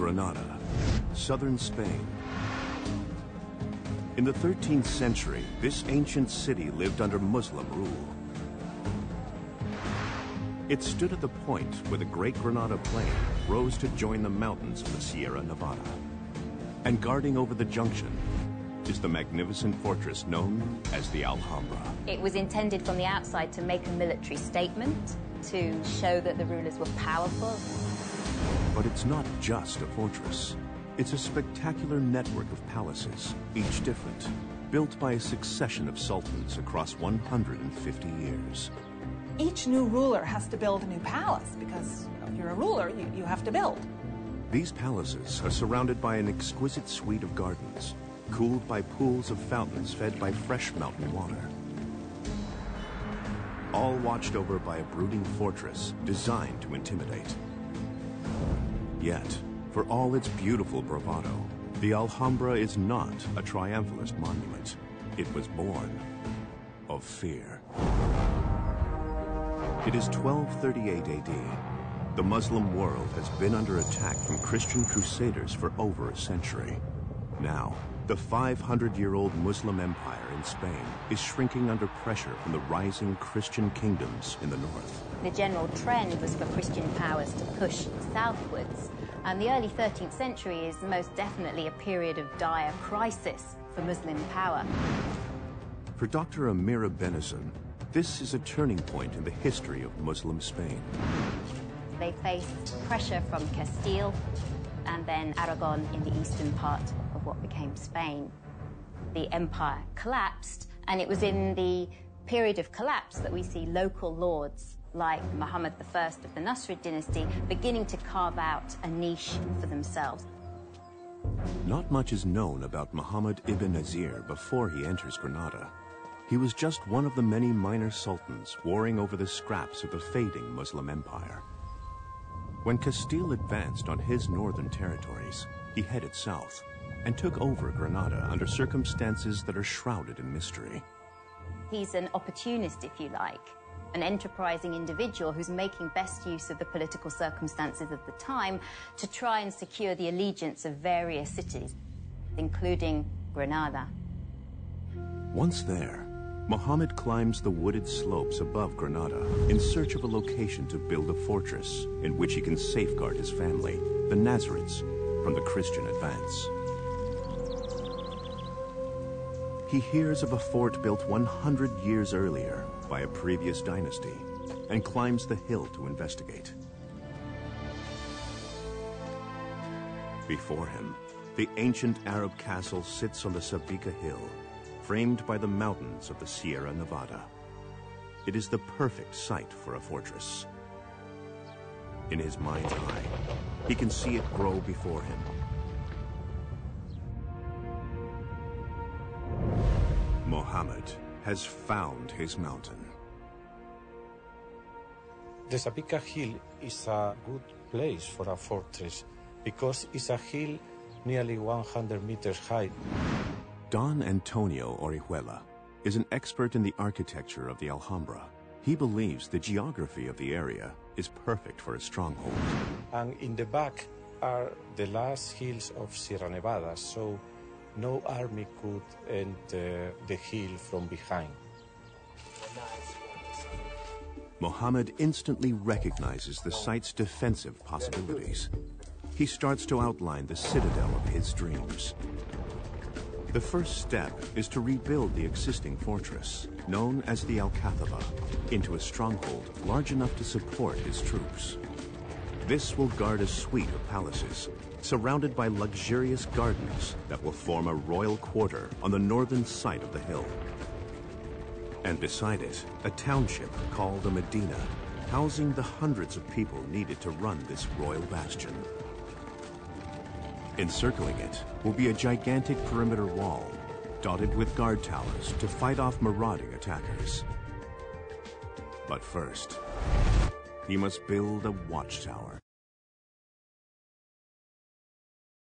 Granada, southern Spain. In the 13th century, this ancient city lived under Muslim rule. It stood at the point where the Great Granada Plain rose to join the mountains of the Sierra Nevada. And guarding over the junction is the magnificent fortress known as the Alhambra. It was intended from the outside to make a military statement, to show that the rulers were powerful. But it's not just a fortress. It's a spectacular network of palaces, each different, built by a succession of sultans across 150 years. Each new ruler has to build a new palace because if you're a ruler, you have to build. These palaces are surrounded by an exquisite suite of gardens, cooled by pools of fountains fed by fresh mountain water. All watched over by a brooding fortress designed to intimidate. Yet, for all its beautiful bravado, the Alhambra is not a triumphalist monument. It was born of fear. It is 1238 AD. The Muslim world has been under attack from Christian crusaders for over a century. Now, the 500-year-old Muslim empire in Spain is shrinking under pressure from the rising Christian kingdoms in the north. The general trend was for Christian powers to push southwards, and the early 13th century is most definitely a period of dire crisis for Muslim power. For Dr. Amira Benison, this is a turning point in the history of Muslim Spain. They faced pressure from Castile and then Aragon in the eastern part of what became Spain. The empire collapsed, and it was in the period of collapse that we see local lords like Muhammad I of the Nasrid dynasty beginning to carve out a niche for themselves. Not much is known about Muhammad ibn Nazir before he enters Granada. He was just one of the many minor sultans warring over the scraps of the fading Muslim empire. When Castile advanced on his northern territories, he headed south and took over Granada under circumstances that are shrouded in mystery. He's an opportunist, if you like, an enterprising individual who's making best use of the political circumstances of the time to try and secure the allegiance of various cities, including Granada. Once there, Muhammad climbs the wooded slopes above Granada in search of a location to build a fortress in which he can safeguard his family, the Nazarids, from the Christian advance. He hears of a fort built 100 years earlier by a previous dynasty and climbs the hill to investigate. Before him, the ancient Arab castle sits on the Sabika Hill, framed by the mountains of the Sierra Nevada. It is the perfect site for a fortress. In his mind's eye, he can see it grow before him. Muhammad has found his mountain. The Sabika Hill is a good place for a fortress because it's a hill nearly 100 meters high. Don Antonio Orihuela is an expert in the architecture of the Alhambra. He believes the geography of the area is perfect for a stronghold. And in the back are the last hills of Sierra Nevada, so no army could enter the hill from behind. Muhammad instantly recognizes the site's defensive possibilities. He starts to outline the citadel of his dreams. The first step is to rebuild the existing fortress, known as the Alcazaba, into a stronghold large enough to support his troops. This will guard a suite of palaces, surrounded by luxurious gardens that will form a royal quarter on the northern side of the hill. And beside it, a township called a Medina, housing the hundreds of people needed to run this royal bastion. Encircling it will be a gigantic perimeter wall, dotted with guard towers to fight off marauding attackers. But first, he must build a watchtower.